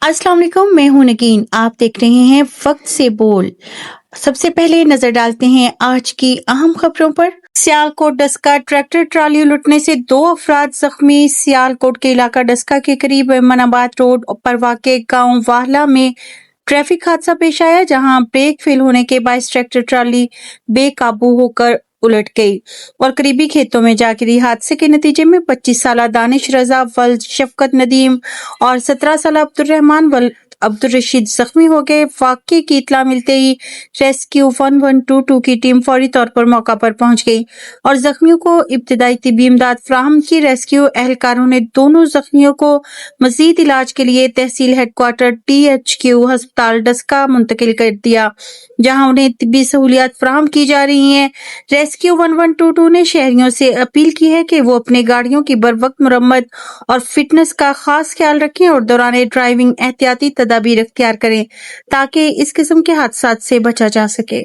अस्सलाम वालेकुम, मैं हूं नगीन। आप देख रहे हैं वक्त से बोल। सबसे पहले नजर डालते हैं आज की अहम खबरों पर। सियालकोट डस्का ट्रैक्टर ट्राली लुटने से 2 अफराद जख्मी। सियालकोट के इलाका डस्का के करीब मनाबाद रोड पर वाक़े गांव वाहला में ट्रैफिक हादसा पेश आया, जहां ब्रेक फेल होने के बायस ट्रैक्टर ट्राली बेकाबू होकर उलट गई और करीबी खेतों में जा गिरी। हादसे के नतीजे में 25 साला दानिश रजा वल्द शफकत नदीम और 17 साला अब्दुर्रहमान वल्द अब्दुल रशीद जख्मी हो गए। वाक़े की इत्तला मिलते ही रेस्क्यू 1122 की टीम फौरी तौर पर मौका पर पहुंच गई और जख्मियों को इब्तदाई तिब्बी इमदाद फराहम की। रेस्क्यू एहलकारों ने दोनों जख्मियों को मजीद इलाज के लिए तहसील हेडक्वार्टर THQ अस्पताल डस्का मुंतकिल कर दिया, जहां उन्हें तिब्बी सहूलियात फराहम की जा रही हैं। रेस्क्यू 1122 ने शहरियों से अपील की है कि वो अपनी गाड़ियों की बरवक्त मुरम्मत और फिटनेस का खास ख्याल रखें और दौरान ड्राइविंग एहतियाती तदाबीर इख्तियार करें ताकि इस किस्म के हादसात से बचा जा सके।